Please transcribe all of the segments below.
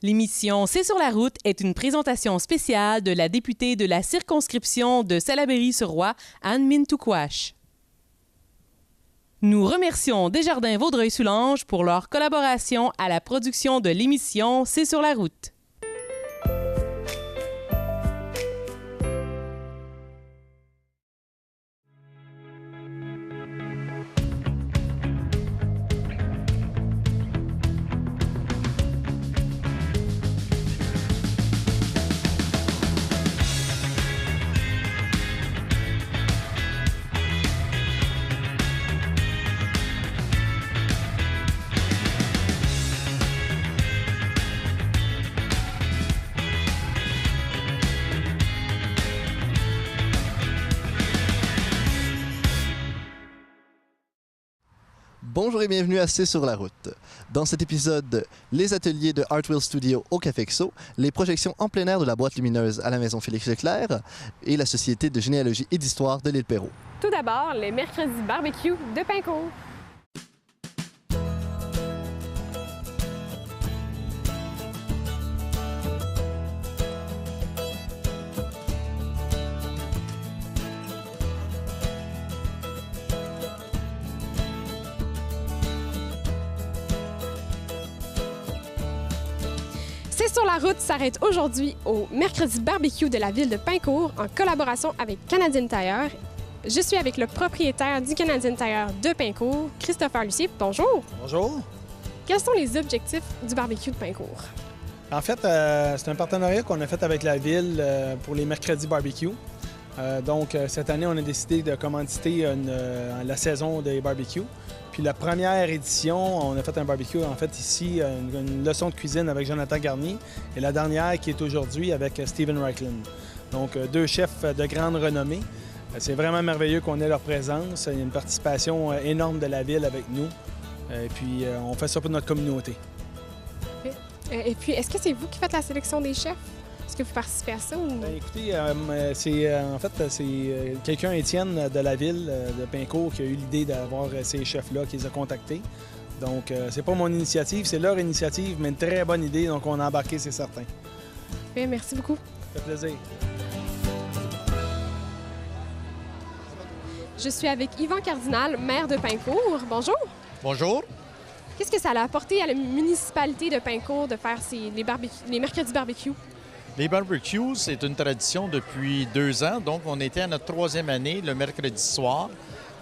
L'émission C'est sur la route est une présentation spéciale de la députée de la circonscription de Salaberry-sur-Roi, Anne Mintoukouache. Nous remercions Desjardins Vaudreuil-Soulanges pour leur collaboration à la production de l'émission C'est sur la route. Bonjour et bienvenue à C'est sur la route. Dans cet épisode, les ateliers de Artwheel Studio au Café XO, les projections en plein air de la boîte lumineuse à la maison Félix Leclerc et la Société de généalogie et d'histoire de l'île Perrot. Tout d'abord, les mercredis barbecue de Pincourt. C'est sur la route s'arrête aujourd'hui au mercredi barbecue de la ville de Pincourt en collaboration avec Canadian Tire. Je suis avec le propriétaire du Canadian Tire de Pincourt, Christopher Lucier. Bonjour! Bonjour! Quels sont les objectifs du barbecue de Pincourt? En fait, c'est un partenariat qu'on a fait avec la ville pour les mercredis barbecue. Donc, cette année, on a décidé de commanditer la saison des barbecues. Puis la première édition, on a fait un barbecue, en fait, ici, une leçon de cuisine avec Jonathan Garnier. Et la dernière, qui est aujourd'hui, avec Steven Reichlin. Donc, deux chefs de grande renommée. C'est vraiment merveilleux qu'on ait leur présence. Il y a une participation énorme de la ville avec nous. Et puis, on fait ça pour notre communauté. Et puis, est-ce que c'est vous qui faites la sélection des chefs? Est-ce que vous participez à ça? Ou... Bien, écoutez, c'est quelqu'un, Étienne, de la ville de Pincourt, qui a eu l'idée d'avoir ces chefs-là, qui les a contactés. Donc, c'est pas mon initiative, c'est leur initiative, mais une très bonne idée, donc on a embarqué, c'est certain. Bien, merci beaucoup. Ça fait plaisir. Je suis avec Yvan Cardinal, maire de Pincourt. Bonjour. Bonjour. Qu'est-ce que ça a apporté à la municipalité de Pincourt de faire les mercredis barbecue? Les barbecues, c'est une tradition depuis 2 ans. Donc, on était à notre 3e année, le mercredi soir,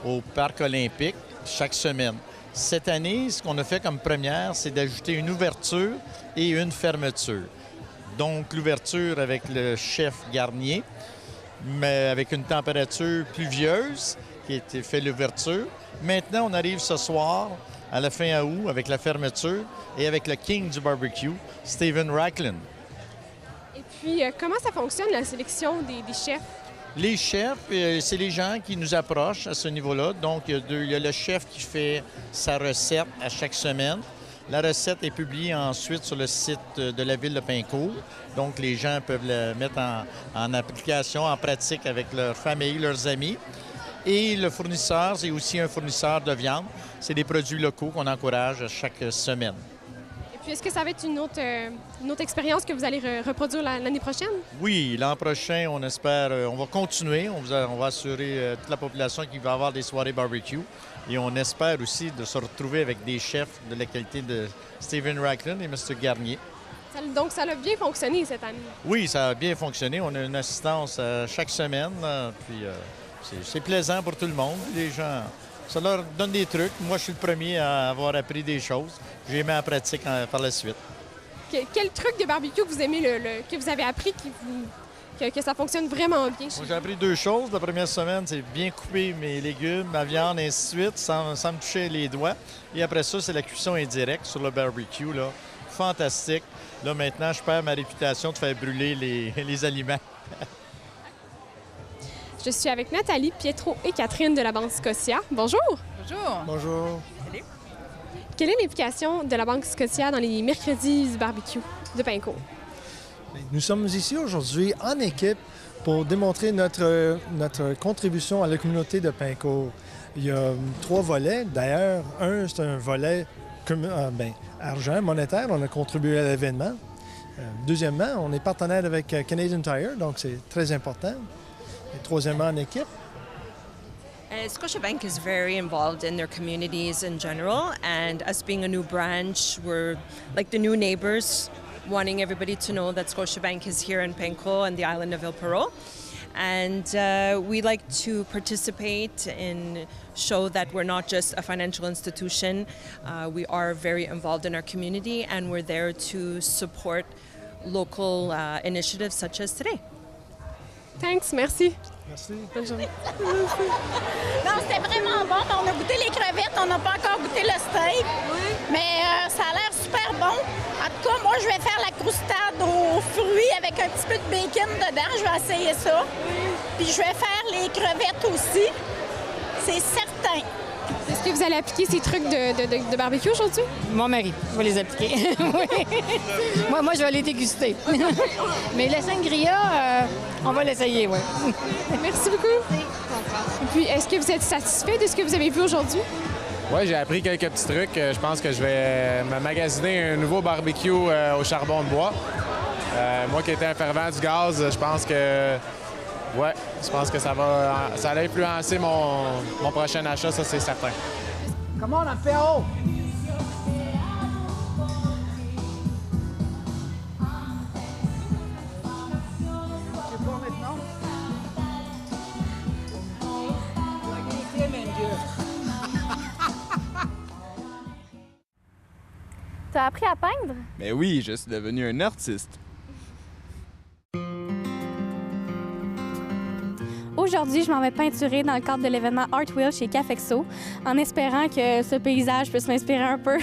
au Parc olympique, chaque semaine. Cette année, ce qu'on a fait comme première, c'est d'ajouter une ouverture et une fermeture. Donc, l'ouverture avec le chef Garnier, mais avec une température pluvieuse, qui a été fait l'ouverture. Maintenant, on arrive ce soir, à la fin août, avec la fermeture et avec le king du barbecue, Steven Reichlin. Et puis, comment ça fonctionne, la sélection des chefs? Les chefs, c'est les gens qui nous approchent à ce niveau-là. Donc, il y a le chef qui fait sa recette à chaque semaine. La recette est publiée ensuite sur le site de la ville de Pincourt. Donc, les gens peuvent la mettre en application, en pratique avec leur famille, leurs amis. Et le fournisseur, c'est aussi un fournisseur de viande. C'est des produits locaux qu'on encourage chaque semaine. Puis, est-ce que ça va être une autre expérience que vous allez reproduire l'année prochaine? Oui, l'an prochain, on espère, on va continuer. On va assurer toute la population qu'il va y avoir des soirées barbecue. Et on espère aussi de se retrouver avec des chefs de la qualité de Steven Reichlin et M. Garnier. Donc, ça a bien fonctionné cette année? Oui, ça a bien fonctionné. On a une assistance chaque semaine. Puis c'est plaisant pour tout le monde. Les gens... Ça leur donne des trucs. Moi, je suis le premier à avoir appris des choses. J'ai mis en pratique par la suite. Quel truc de barbecue que vous aimez, que vous avez appris que ça fonctionne vraiment bien? J'ai appris 2 choses. La première semaine, c'est bien couper mes légumes, ma viande, et ainsi de suite, sans me toucher les doigts. Et après ça, c'est la cuisson indirecte sur le barbecue. Là. Fantastique. Là, maintenant, je perds ma réputation de faire brûler les aliments. Je suis avec Nathalie, Pietro et Catherine de la Banque Scotia. Bonjour! Bonjour! Bonjour! Salut! Quelle est l'implication de la Banque Scotia dans les mercredis du barbecue de Pincourt? Nous sommes ici aujourd'hui en équipe pour démontrer notre contribution à la communauté de Pincourt. Il y a 3 volets. D'ailleurs, c'est un volet argent, monétaire. On a contribué à l'événement. Deuxièmement, on est partenaire avec Canadian Tire, donc c'est très important. Et troisièmement, en équipe. Scotiabank is very involved in their communities in general, and us being a new branch, we're like the new neighbors, wanting everybody to know that Scotiabank is here in Penco and the island of Île-Perrot. And we like to participate and show that we're not just a financial institution. We are very involved in our community, and we're there to support local initiatives such as today. Thanks, merci. Merci. Bonne journée. Non, c'était vraiment bon. On a goûté les crevettes, on n'a pas encore goûté le steak. Mais ça a l'air super bon. En tout cas, moi, je vais faire la croustade aux fruits avec un petit peu de bacon dedans. Je vais essayer ça. Puis je vais faire les crevettes aussi. C'est certain. Est-ce que vous allez appliquer ces trucs de barbecue aujourd'hui? Mon mari va les appliquer. Oui. Moi, je vais les déguster. Mais le sangria, on va l'essayer, oui. Merci beaucoup. Et puis, est-ce que vous êtes satisfait de ce que vous avez vu aujourd'hui? Oui, j'ai appris quelques petits trucs. Je pense que je vais me magasiner un nouveau barbecue au charbon de bois. Moi qui étais un fervent du gaz, je pense que ça va influencer mon prochain achat, ça c'est certain. Comment on a fait haut? C'est bon maintenant? T'as appris à peindre? Mais oui, je suis devenu un artiste. Aujourd'hui, je m'en vais peinturer dans le cadre de l'événement Art Wheel chez Cafexo, en espérant que ce paysage puisse m'inspirer un peu.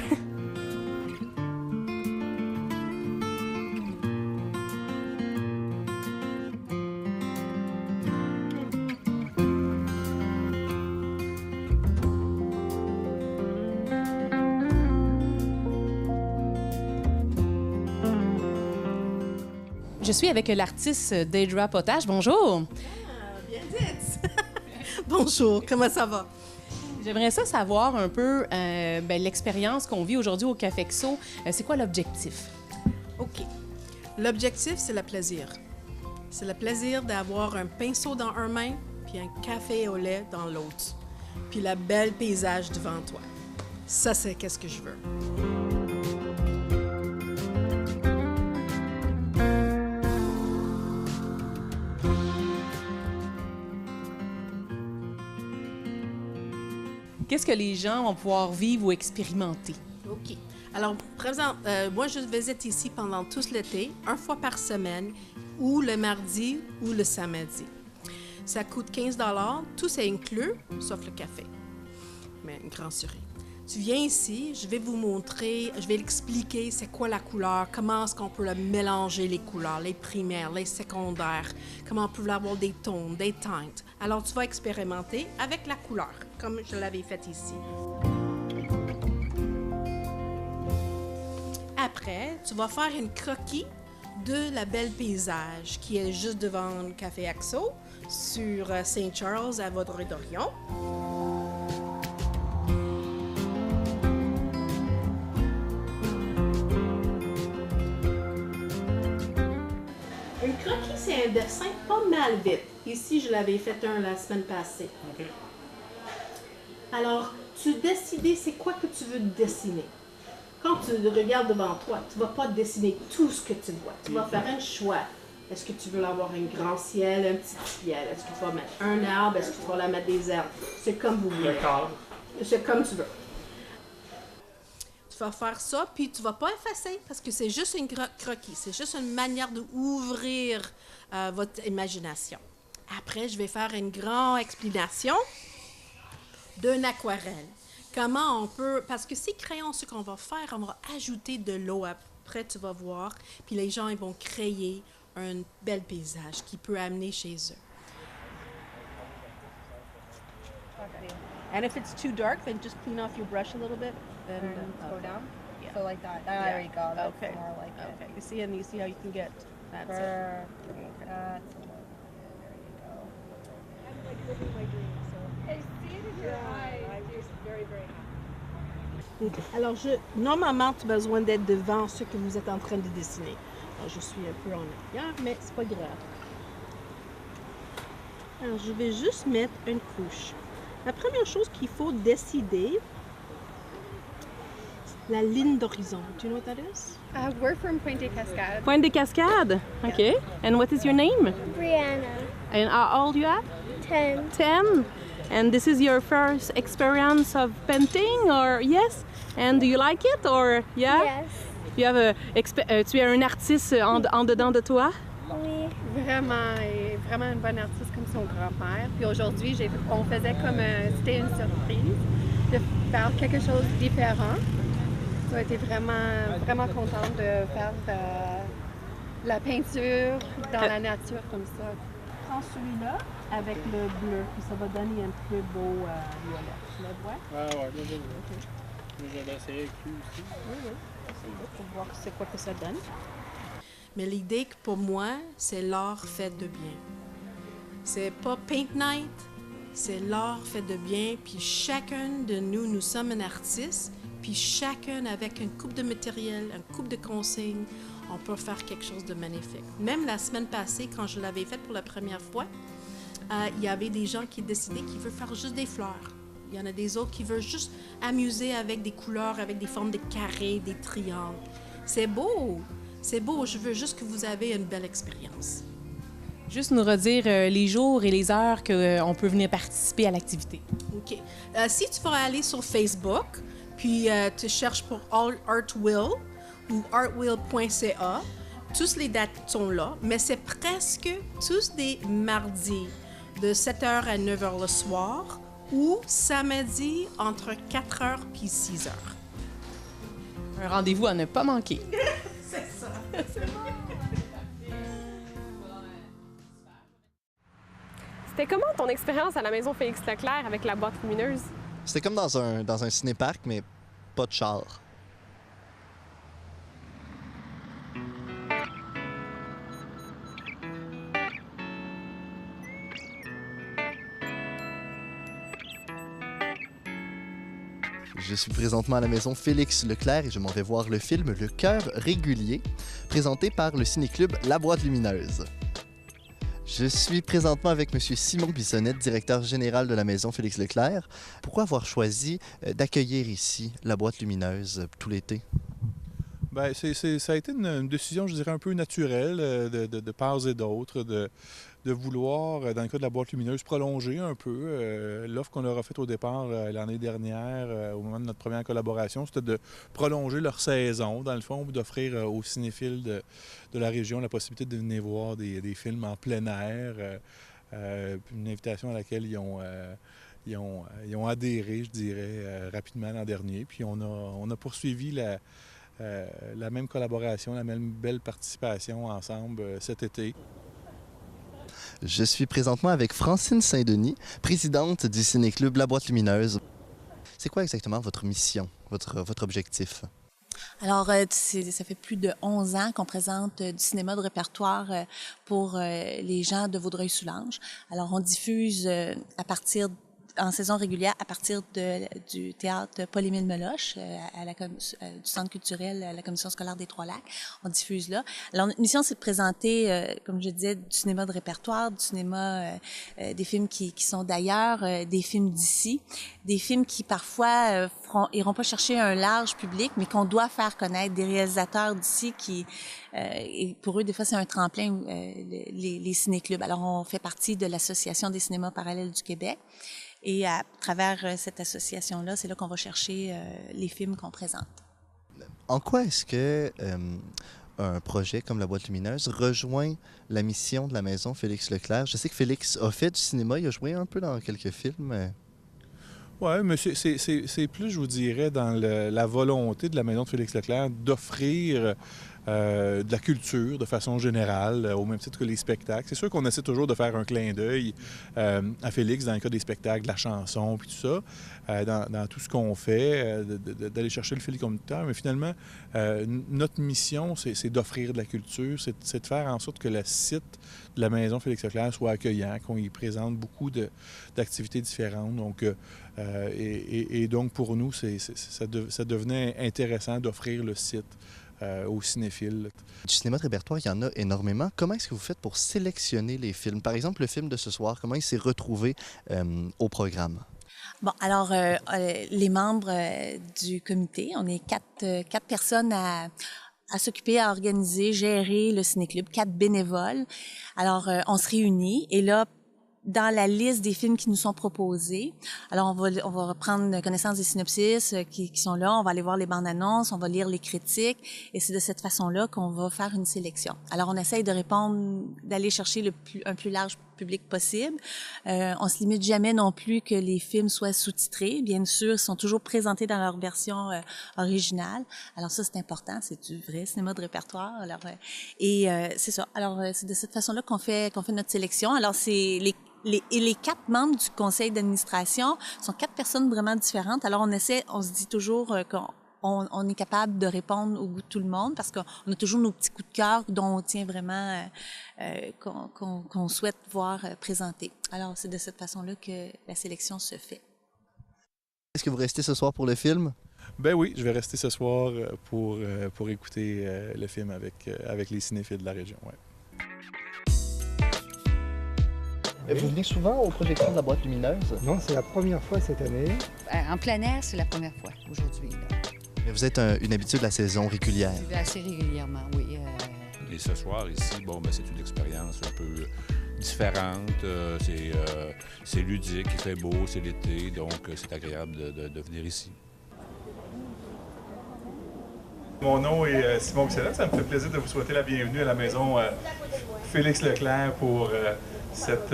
Je suis avec l'artiste Deidra Potash. Bonjour. Bien dit. Bonjour, comment ça va? J'aimerais ça savoir un peu l'expérience qu'on vit aujourd'hui au Cafexo. C'est quoi l'objectif? OK. L'objectif, c'est le plaisir. C'est le plaisir d'avoir un pinceau dans une main puis un café au lait dans l'autre. Puis le bel paysage devant toi. Ça, c'est qu'est-ce que je veux. Qu'est-ce que les gens vont pouvoir vivre ou expérimenter? OK. Alors, par exemple, moi, je visite ici pendant tout l'été, une fois par semaine, ou le mardi ou le samedi. Ça coûte 15 $. Tout c'est inclus, sauf le café. Mais une grande souris. Tu viens ici, je vais vous montrer, je vais l'expliquer c'est quoi la couleur, comment est-ce qu'on peut mélanger les couleurs, les primaires, les secondaires, comment on peut avoir des tons, des teintes. Alors, tu vas expérimenter avec la couleur, comme je l'avais fait ici. Après, tu vas faire une croquis de la belle paysage qui est juste devant le Café Axo sur Saint Charles à Vaudreuil-Dorion. Une croquis, c'est un dessin pas mal vite. Ici, je l'avais fait un la semaine passée. OK. Alors, tu décides c'est quoi que tu veux dessiner. Quand tu regardes devant toi, tu ne vas pas dessiner tout ce que tu vois. Tu vas faire un choix. Est-ce que tu veux avoir un grand ciel, un petit ciel? Est-ce que tu vas mettre un arbre? Est-ce que tu vas mettre des herbes? C'est comme vous voulez. D'accord. C'est comme tu veux. Tu vas faire ça, puis tu ne vas pas effacer parce que c'est juste une croquis. C'est juste une manière d'ouvrir votre imagination. Après, je vais faire une grande explication d'une aquarelle. Comment on peut... Parce que ces crayons, ce qu'on va faire, on va ajouter de l'eau. Après, tu vas voir. Puis les gens, ils vont créer un bel paysage qui peut amener chez eux. Okay. And if it's too dark, then just clean off your brush a little bit. And go down? Yeah. So like that. Yeah. There you go. That's okay. more like it. Okay. You see, and you see how you can get... That's Perfect. it. Okay. That's Okay. Alors, normalement, tu as besoin d'être devant ce que vous êtes en train de dessiner. Alors, je suis un peu en arrière, mais c'est pas grave. Alors, je vais juste mettre une couche. La première chose qu'il faut décider, la ligne d'horizon. Do you know what that is? We're from Puente Cascade. Puente Cascade. Okay. And what is your name? Brianna, And how old you are? 10. 10. And this is your first experience of painting, or yes? And do you like it, or yeah? Yes. You have tu es un artiste en dedans de toi? Oui. Vraiment une bonne artiste comme son grand-père. Puis aujourd'hui, on faisait comme c'était une surprise de faire quelque chose de différent. J'ai été vraiment contente de faire de la peinture dans la nature comme ça. Prends celui-là avec le bleu, puis ça va donner un plus beau violet. Tu le vois? Ouais, je le vois. Je vais essayer avec lui aussi. Oui. Essaye pour voir c'est quoi que ça donne. Mais l'idée que pour moi, c'est l'art fait de bien. C'est pas paint night, c'est l'art fait de bien, puis chacun de nous sommes un artiste, puis chacun avec une coupe de matériel, une coupe de consignes, on peut faire quelque chose de magnifique. Même la semaine passée, quand je l'avais fait pour la première fois, il y avait des gens qui décidaient qu'ils veulent faire juste des fleurs. Il y en a des autres qui veulent juste amuser avec des couleurs, avec des formes de carrés, des triangles. C'est beau! C'est beau, je veux juste que vous avez une belle expérience. Juste nous redire les jours et les heures qu'on peut venir participer à l'activité. OK. Si tu vas aller sur Facebook, puis tu cherches pour Artwheel ou artwheel.ca, tous les dates sont là, mais c'est presque tous des mardis de 7h à 9h le soir ou samedi entre 4h puis 6h. Un rendez-vous à ne pas manquer. C'est ça. C'est bon. C'était comment ton expérience à la maison Félix Leclerc avec la boîte lumineuse? C'était comme dans un ciné-parc, mais pas de char. Je suis présentement à la maison Félix Leclerc et je m'en vais voir le film Le Cœur régulier, présenté par le ciné-club La Boîte lumineuse. Je suis présentement avec M. Simon Bissonnette, directeur général de la maison Félix Leclerc. Pourquoi avoir choisi d'accueillir ici la Boîte lumineuse tout l'été? Bien, ça a été une décision, je dirais, un peu naturelle de part et d'autre, de vouloir, dans le cas de la Boîte lumineuse, prolonger un peu l'offre qu'on leur a faite au départ l'année dernière, au moment de notre première collaboration, c'était de prolonger leur saison, dans le fond, d'offrir aux cinéphiles de la région la possibilité de venir voir des films en plein air, une invitation à laquelle ils ont adhéré, je dirais, rapidement l'an dernier. Puis on a poursuivi la même collaboration, la même belle participation ensemble cet été. Je suis présentement avec Francine Saint-Denis, présidente du ciné-club La Boîte lumineuse. C'est quoi exactement votre mission, votre objectif? Alors, ça fait plus de 11 ans qu'on présente du cinéma de répertoire pour les gens de Vaudreuil-Soulanges. Alors, on diffuse en saison régulière à partir du théâtre Paul-Émile Meloche, du centre culturel à la commission scolaire des Trois-Lacs. On diffuse là. Alors, notre mission, c'est de présenter, comme je disais, du cinéma de répertoire, du cinéma, des films qui sont d'ailleurs, des films d'ici, des films qui parfois iront pas chercher un large public, mais qu'on doit faire connaître, des réalisateurs d'ici qui, et pour eux, des fois, c'est un tremplin, les ciné-clubs. Alors, on fait partie de l'Association des cinémas parallèles du Québec. Et à travers cette association-là, c'est là qu'on va chercher les films qu'on présente. En quoi est-ce que un projet comme La Boîte lumineuse rejoint la mission de la maison Félix Leclerc? Je sais que Félix a fait du cinéma, il a joué un peu dans quelques films. Oui, mais c'est plus, je vous dirais, dans la volonté de la maison de Félix Leclerc d'offrir de la culture de façon générale, au même titre que les spectacles. C'est sûr qu'on essaie toujours de faire un clin d'œil à Félix dans le cas des spectacles, de la chanson, puis tout ça, dans tout ce qu'on fait, d'aller chercher le fil conducteur. Mais finalement, notre mission, c'est d'offrir de la culture, c'est de faire en sorte que le site de la maison Félix Leclerc soit accueillant, qu'on y présente beaucoup d'activités différentes. Donc, et donc, pour nous, ça devenait intéressant d'offrir le site aux cinéphiles. Du cinéma de répertoire, il y en a énormément. Comment est-ce que vous faites pour sélectionner les films? Par exemple, le film de ce soir, comment il s'est retrouvé au programme? Bon, alors, les membres du comité, on est quatre personnes à s'occuper, à organiser, gérer le ciné-club, 4 bénévoles. Alors, on se réunit et là, dans la liste des films qui nous sont proposés, alors on va prendre connaissance des synopsis qui sont là, on va aller voir les bandes annonces, on va lire les critiques et c'est de cette façon-là qu'on va faire une sélection. Alors, on essaye de répondre, d'aller chercher un plus large public possible. On se limite jamais non plus que les films soient sous-titrés. Bien sûr, ils sont toujours présentés dans leur version originale. Alors ça, c'est important. C'est du vrai cinéma de répertoire. Alors, c'est ça. Alors, c'est de cette façon-là qu'on fait notre sélection. Alors, c'est les 4 membres du conseil d'administration sont 4 personnes vraiment différentes. Alors, on se dit toujours qu'on est capable de répondre au goût de tout le monde parce qu'on a toujours nos petits coups de cœur dont on tient vraiment, qu'on souhaite voir présentés. Alors, c'est de cette façon-là que la sélection se fait. Est-ce que vous restez ce soir pour le film? Ben oui, je vais rester ce soir pour écouter le film avec les cinéphiles de la région. Ouais. Vous venez souvent aux projections de la boîte lumineuse? Non, c'est la première fois cette année. En plein air, c'est la première fois aujourd'hui. Mais vous êtes une habitude de la saison régulière? Je vais assez régulièrement, oui. Et ce soir, ici, c'est une expérience un peu différente. C'est ludique, il fait beau, c'est l'été, donc c'est agréable de venir ici. Mon nom est Simon Excellent. Ça me fait plaisir de vous souhaiter la bienvenue à la maison Félix Leclerc pour cette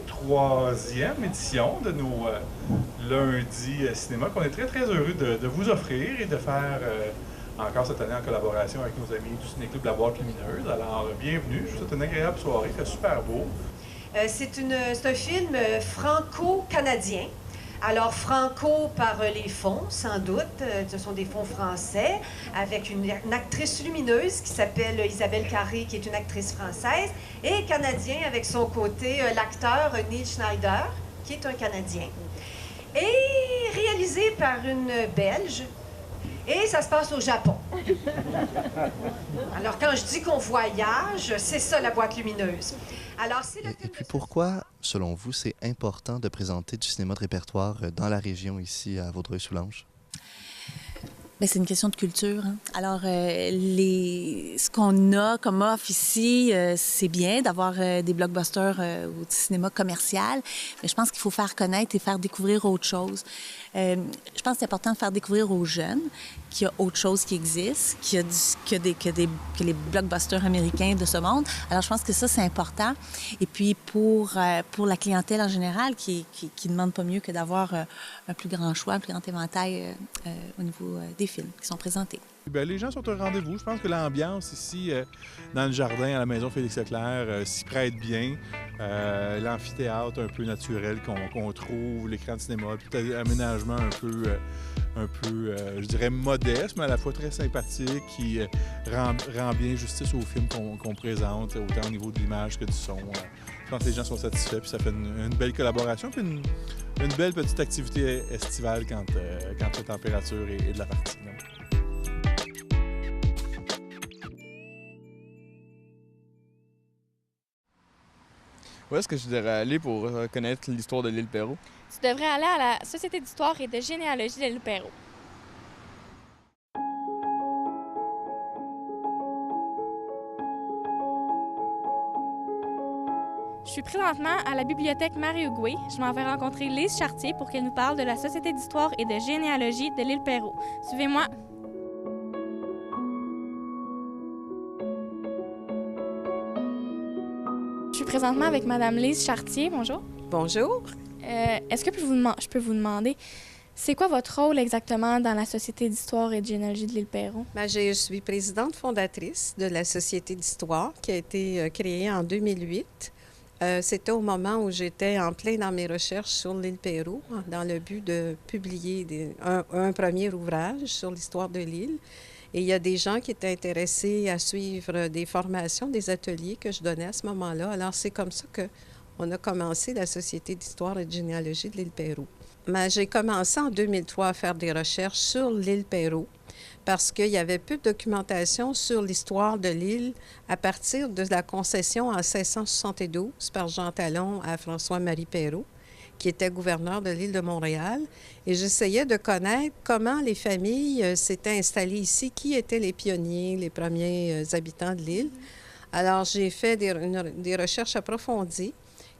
3e édition de nos lundis cinéma qu'on est très, très heureux de vous offrir et de faire encore cette année en collaboration avec nos amis du Ciné-Club La Boîte Lumineuse. Alors, bienvenue. Je vous souhaite une agréable soirée. Il fait super beau. C'est un film franco-canadien. Alors, franco par les fonds, sans doute. Ce sont des fonds français, avec une actrice lumineuse qui s'appelle Isabelle Carré, qui est une actrice française, et canadien avec son côté, l'acteur Neil Schneider, qui est un Canadien. Et réalisé par une Belge, et ça se passe au Japon. Alors, quand je dis qu'on voyage, c'est ça, la boîte lumineuse. Alors, et puis pourquoi, selon vous, c'est important de présenter du cinéma de répertoire dans la région ici à Vaudreuil-Soulanges? Bien, c'est une question de culture. Hein. Alors, ce qu'on a comme offre ici, c'est bien d'avoir des blockbusters au cinéma commercial, mais je pense qu'il faut faire connaître et faire découvrir autre chose. Je pense que c'est important de faire découvrir aux jeunes qu'il y a autre chose qui existe, que les blockbusters américains de ce monde. Alors, je pense que ça, c'est important. Et puis, pour la clientèle en général, qui ne demande pas mieux que d'avoir un plus grand choix, un plus grand éventail au niveau des films qui sont présentés. Bien, les gens sont au rendez-vous. Je pense que l'ambiance ici, dans le jardin, à la maison Félix Leclerc, s'y prête bien. L'amphithéâtre un peu naturel qu'on trouve, l'écran de cinéma, tout aménagement un peu je dirais, modeste, mais à la fois très sympathique, qui rend bien justice au film qu'on présente, autant au niveau de l'image que du son. Je pense que les gens sont satisfaits, puis ça fait une belle collaboration, puis une belle petite activité estivale quand la température est de la partie. Donc. Où est-ce que je devrais aller pour connaître l'histoire de l'île Perrot? Tu devrais aller à la Société d'histoire et de généalogie de l'île Perrot. Je suis présentement à la bibliothèque Marie-Hugoué. Je m'en vais rencontrer Lise Chartier pour qu'elle nous parle de la Société d'histoire et de généalogie de l'île Perrot. Suivez-moi. Je suis présentement avec Madame Lise Chartier. Bonjour. Bonjour. Est-ce que je peux vous demander, c'est quoi votre rôle exactement dans la Société d'histoire et de généalogie de l'île Perrot? Bien, je suis présidente fondatrice de la Société d'histoire qui a été créée en 2008. C'était au moment où j'étais en plein dans mes recherches sur l'île Perrot, dans le but de publier un premier ouvrage sur l'histoire de l'île. Et il y a des gens qui étaient intéressés à suivre des formations, des ateliers que je donnais à ce moment-là. Alors, c'est comme ça qu'on a commencé la Société d'histoire et de généalogie de l'île Perrot. J'ai commencé en 2003 à faire des recherches sur l'île Perrot parce qu'il y avait peu de documentation sur l'histoire de l'île à partir de la concession en 1672 par Jean Talon à François-Marie Perrault, qui était gouverneur de l'île de Montréal. Et j'essayais de connaître comment les familles s'étaient installées ici, qui étaient les pionniers, les premiers habitants de l'île. Alors, j'ai fait des recherches approfondies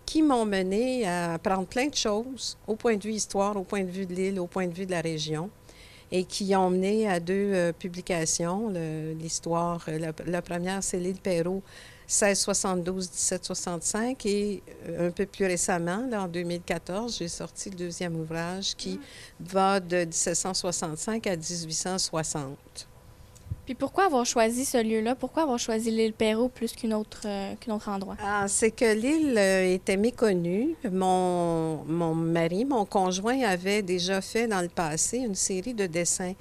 qui m'ont mené à apprendre plein de choses au point de vue histoire, au point de vue de l'île, au point de vue de la région, et qui ont mené à deux publications. L'histoire, la première, c'est l'île Perrault, 1672-1765, et un peu plus récemment, là, en 2014, j'ai sorti le deuxième ouvrage qui va de 1765 à 1860. Puis pourquoi avoir choisi ce lieu-là? Pourquoi avoir choisi l'île Perrault plus qu'un autre endroit? C'est que l'île était méconnue. Mon mari, mon conjoint, avait déjà fait dans le passé une série de dessins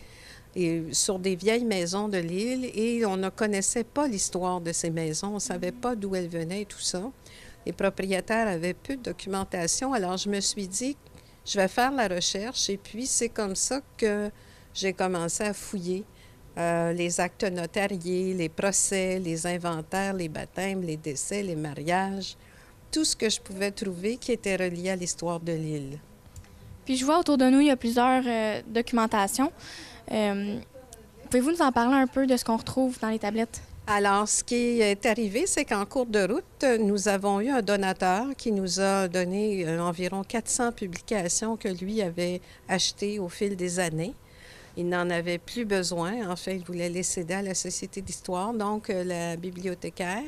sur des vieilles maisons de l'île et on ne connaissait pas l'histoire de ces maisons. On ne savait pas d'où elles venaient et tout ça. Les propriétaires avaient peu de documentation. Alors, je me suis dit, je vais faire la recherche et puis c'est comme ça que j'ai commencé à fouiller. Les actes notariés, les procès, les inventaires, les baptêmes, les décès, les mariages, tout ce que je pouvais trouver qui était relié à l'histoire de l'île. Puis je vois autour de nous, il y a plusieurs documentations. Pouvez-vous nous en parler un peu de ce qu'on retrouve dans les tablettes? Alors, ce qui est arrivé, c'est qu'en cours de route, nous avons eu un donateur qui nous a donné environ 400 publications que lui avait achetées au fil des années. Il n'en avait plus besoin. En fait, il voulait les céder à la Société d'histoire. Donc, la bibliothécaire,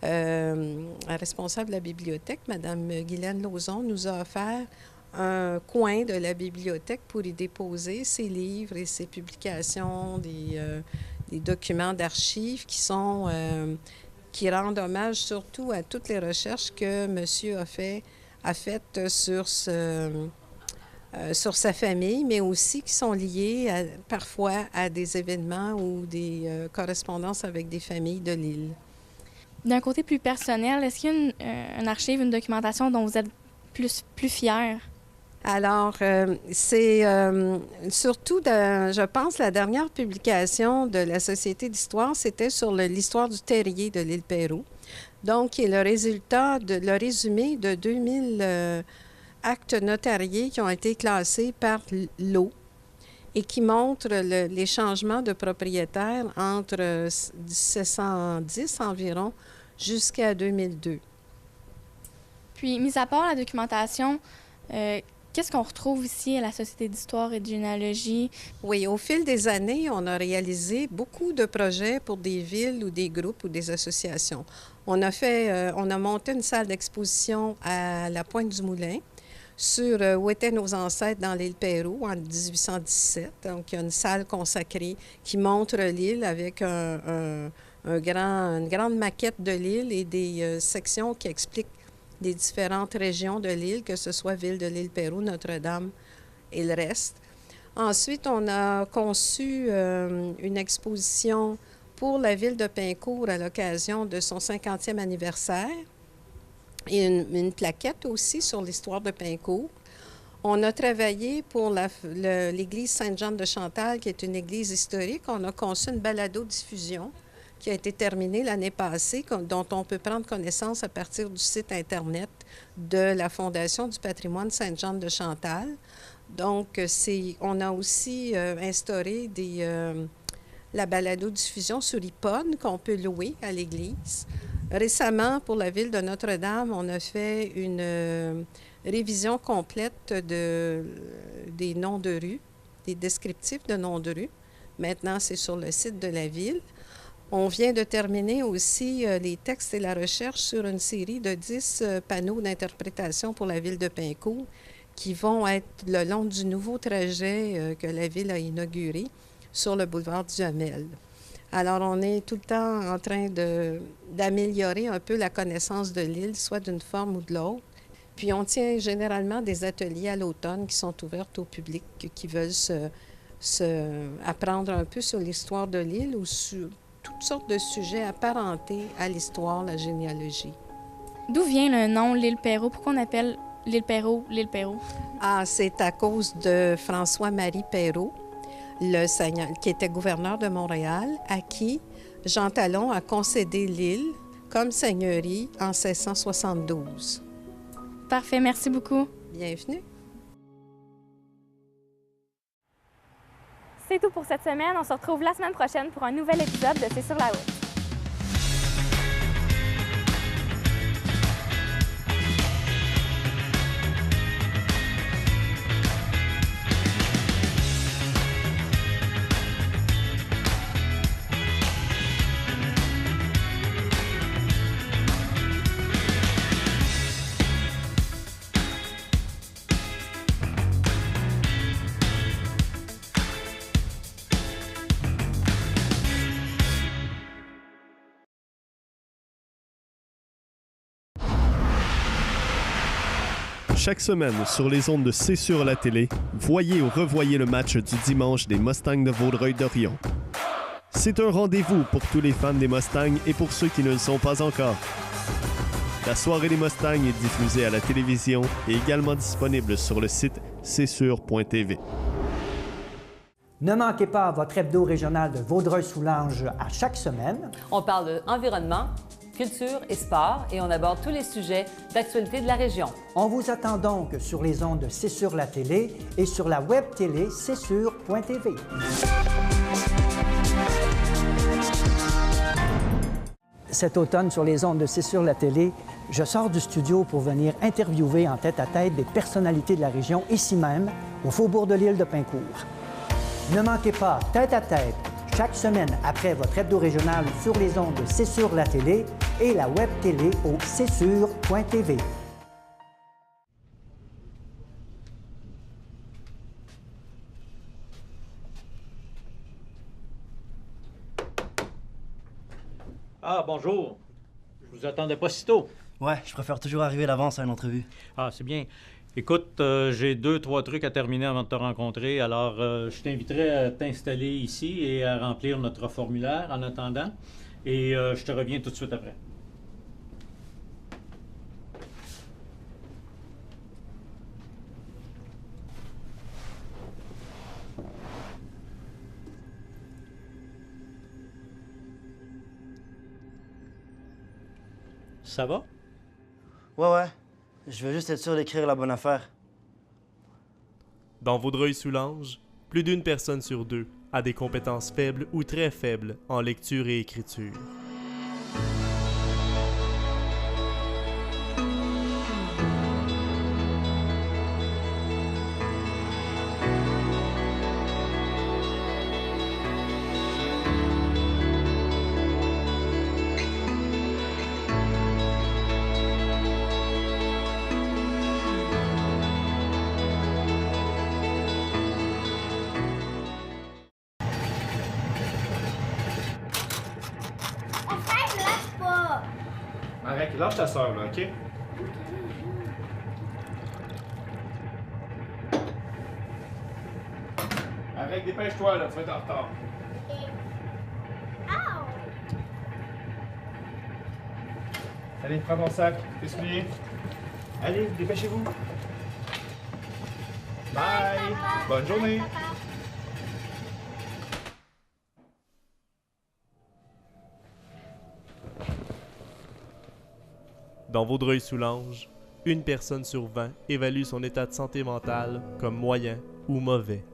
la responsable de la bibliothèque, Mme Guylaine Lauzon, nous a offert un coin de la bibliothèque pour y déposer ses livres et ses publications, des documents d'archives qui rendent hommage surtout à toutes les recherches que monsieur a faites sur sa famille, mais aussi qui sont liées parfois à des événements ou des correspondances avec des familles de l'île. D'un côté plus personnel, est-ce qu'il y a une archive, une documentation dont vous êtes plus fière? Alors, c'est surtout, je pense, la dernière publication de la Société d'histoire, c'était sur l'histoire du terrier de l'île Perrault. Donc, qui est le résultat, le résumé de 2000 actes notariés qui ont été classés par l'eau et qui montrent les changements de propriétaires entre 1710 environ jusqu'à 2002. Puis, mis à part la documentation, qu'est-ce qu'on retrouve ici à la Société d'histoire et de généalogie? Oui, au fil des années, on a réalisé beaucoup de projets pour des villes ou des groupes ou des associations. On a monté une salle d'exposition à la Pointe-du-Moulin sur où étaient nos ancêtres dans l'île Perrault en 1817. Donc, il y a une salle consacrée qui montre l'île avec une grande maquette de l'île et des sections qui expliquent des différentes régions de l'île, que ce soit ville de l'île Perrault, Notre-Dame et le reste. Ensuite, on a conçu une exposition pour la ville de Pincourt à l'occasion de son 50e anniversaire et une plaquette aussi sur l'histoire de Pincourt. On a travaillé pour l'église Sainte-Jeanne de Chantal, qui est une église historique. On a conçu une balado-diffusion qui a été terminée l'année passée, dont on peut prendre connaissance à partir du site Internet de la Fondation du patrimoine Sainte-Jeanne de Chantal. Donc, on a aussi instauré la balado-diffusion sur iPod qu'on peut louer à l'église. Récemment, pour la ville de Notre-Dame, on a fait une révision complète des noms de rues, des descriptifs de noms de rues. Maintenant, c'est sur le site de la ville. On vient de terminer aussi les textes et la recherche sur une série de 10 panneaux d'interprétation pour la ville de Pincourt qui vont être le long du nouveau trajet que la ville a inauguré sur le boulevard du Hamel. Alors, on est tout le temps en train d'améliorer un peu la connaissance de l'île, soit d'une forme ou de l'autre. Puis, on tient généralement des ateliers à l'automne qui sont ouverts au public qui veulent apprendre un peu sur l'histoire de l'île ou sur toutes sortes de sujets apparentés à l'histoire, la généalogie. D'où vient le nom l'île Perrault? Pourquoi on appelle l'île Perrault l'île Perrault? C'est à cause de François-Marie Perrault. le seigneur, qui était gouverneur de Montréal, à qui Jean Talon a concédé l'île comme seigneurie en 1672. Parfait, merci beaucoup. Bienvenue. C'est tout pour cette semaine. On se retrouve la semaine prochaine pour un nouvel épisode de C'est sur la route. Chaque semaine, sur les ondes de C'est sur la télé, voyez ou revoyez le match du dimanche des Mustangs de Vaudreuil-Dorion. C'est un rendez-vous pour tous les fans des Mustangs et pour ceux qui ne le sont pas encore. La soirée des Mustangs est diffusée à la télévision et également disponible sur le site c'estsur.tv. Ne manquez pas votre hebdo régional de Vaudreuil-Soulanges à chaque semaine. On parle d'environnement, culture et sport et on aborde tous les sujets d'actualité de la région. On vous attend donc sur les ondes de C'est sur la télé et sur la web télé c'estsur.tv. Cet automne, sur les ondes de C'est sur la télé, je sors du studio pour venir interviewer en tête-à-tête des personnalités de la région, ici même, au faubourg de l'île de Pincourt. Ne manquez pas Tête-à-tête, chaque semaine après votre hebdo régional sur les ondes de C'est sur la télé et la web télé au c'estsur.tv. Ah, bonjour. Je vous attendais pas si tôt. Ouais, je préfère toujours arriver d'avance à une entrevue. Ah, c'est bien. Écoute, j'ai 2-3 trucs à terminer avant de te rencontrer, alors je t'inviterai à t'installer ici et à remplir notre formulaire en attendant, et je te reviens tout de suite après. Ça va? Ouais. Je veux juste être sûr d'écrire la bonne affaire. Dans Vaudreuil-Soulanges, plus d'une personne sur deux a des compétences faibles ou très faibles en lecture et écriture. Arrête, lâche ta sœur, là, OK? Arrête, dépêche-toi, là, tu vas être en retard. Allez, prends ton sac, tes souliers. Allez, dépêchez-vous. Bye! Bonne journée! Dans Vaudreuil-Soulanges, une personne sur 20 évalue son état de santé mentale comme moyen ou mauvais.